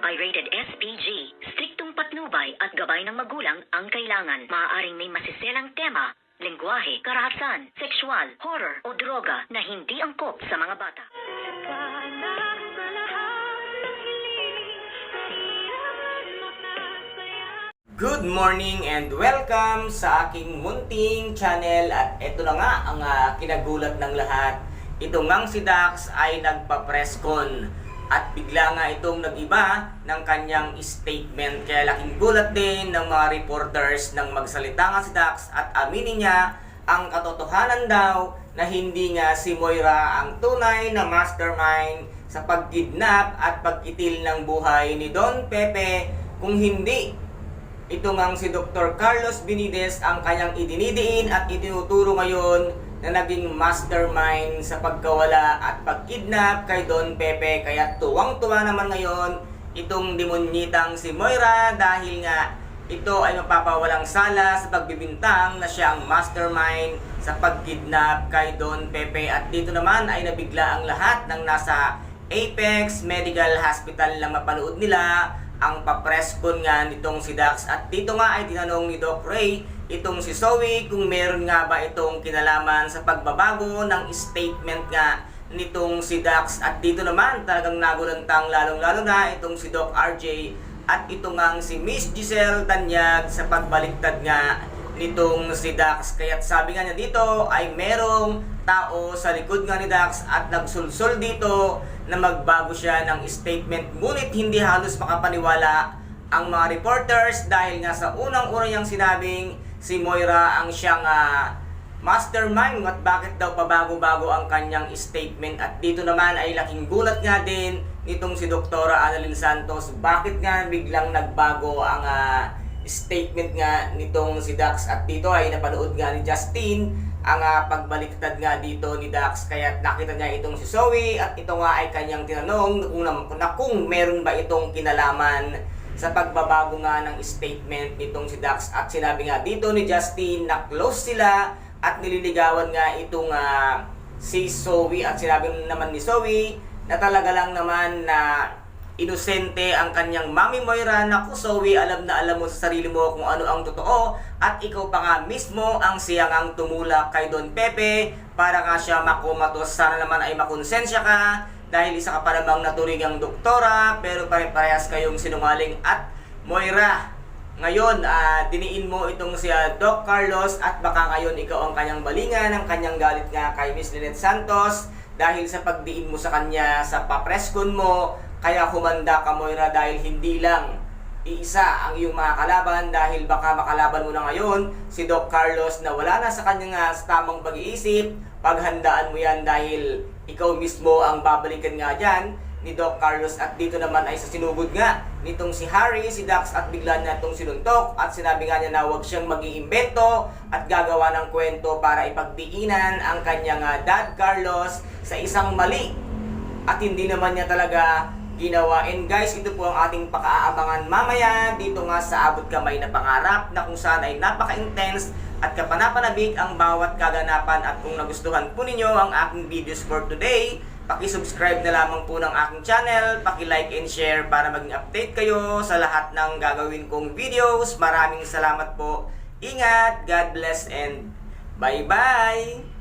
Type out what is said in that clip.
Pirated SPG. Striktong patnubay at gabay ng magulang ang kailangan. Maaaring may masiselang tema, lengguwahe, karahasan, sexual, horror o droga na hindi angkop sa mga bata. Good morning and welcome sa aking munting channel. At ito na nga ang kinagulat ng lahat. Ito ngang si Dax ay nagpa-presscon at bigla nga itong nag-iba ng kanyang statement. Kaya laking gulat din ng mga reporters nang magsalita nga si Dax at aminin niya ang katotohanan daw na hindi nga si Moira ang tunay na mastermind sa pagkidnap at pagkitil ng buhay ni Don Pepe, kung hindi ito ngang si Dr. Carlos Benitez ang kanyang idinidiin at itinuturo ngayon na naging mastermind sa pagkawala at pagkidnap kay Don Pepe. Kaya tuwang-tuwa naman ngayon itong demonyitang si Moira dahil nga ito ay mapapawalang sala sa pagbibintang na siya ang mastermind sa pagkidnap kay Don Pepe. At dito naman ay nabigla ang lahat ng nasa Apex Medical Hospital na mapanood nila ang papreskon nga nitong si Dax. At dito nga ay tinanong ni Doc Ray itong si Zoe kung meron nga ba itong kinalaman sa pagbabago ng statement nga nitong si Dax. At dito naman talagang nagulantang lalong-lalo na itong si Doc RJ at ito ngang si Miss Giselle Tanyag sa pagbaliktad nga nitong si Dax. Kaya't sabi nga niya dito ay merong tao sa likod nga ni Dax at nagsulsol dito na magbago siya ng statement. Ngunit hindi halos makapaniwala ang mga reporters dahil nga sa unang-una niyang sinabing si Moira ang siyang mastermind at bakit daw pabago-bago ang kanyang statement. At dito naman ay laking gulat nga din nitong si Dr. Annalyn Santos. Bakit nga biglang nagbago ang statement nga nitong si Dax. At dito ay napanood nga ni Justin ang pagbaliktad nga dito ni Dax. Kaya nakita niya itong si Zoe at ito nga ay kanyang tinanong kung meron ba itong kinalaman sa pagbabago nga ng statement nitong si Dax. At sinabi nga dito ni Justin na close sila at nililigawan nga itong si Zoe. At sinabi naman ni Zoe na talaga lang naman na inosente ang kanyang mami Moira. Naku Zoe, alam na alam mo sa sarili mo kung ano ang totoo at ikaw pa nga mismo ang siyang ang tumulak kay Don Pepe para nga siya makumatos. Sana naman ay makonsensya ka dahil isa ka pa namang naturigang doktora pero pare-parehas kayong sinungaling. At Moira, ngayon diniin mo itong si Doc Carlos at baka ngayon ikaw ang kanyang balingan ng kanyang galit nga kay Miss Lynette Santos dahil sa pagdiin mo sa kanya sa papreskon mo. Kaya humanda ka Moira dahil hindi lang iisa ang iyong mga kalaban, dahil baka makalaban mo na ngayon si Doc Carlos na wala na sa kanyang tamang pag-iisip. Paghandaan mo yan dahil ikaw mismo ang babalikan nga dyan ni Doc Carlos. At dito naman ay sa sinugod nga nitong si Harry, si Dax at bigla na itong sinuntok at sinabi nga niya na huwag siyang mag-iimbento at gagawa ng kwento para ipagdiinan ang kanyang dad Carlos sa isang mali at hindi naman niya talaga ginawa. And guys, ito po ang ating pag-aabangan mamaya dito nga sa Abot Kamay na Pangarap na kung saan ay napaka-intense at kapanapanabik ang bawat kaganapan. At kung nagustuhan po ninyo ang aking videos for today, paki-subscribe na lamang po ng aking channel, paki-like and share para maging update kayo sa lahat ng gagawin kong videos. Maraming salamat po. Ingat, God bless and bye-bye!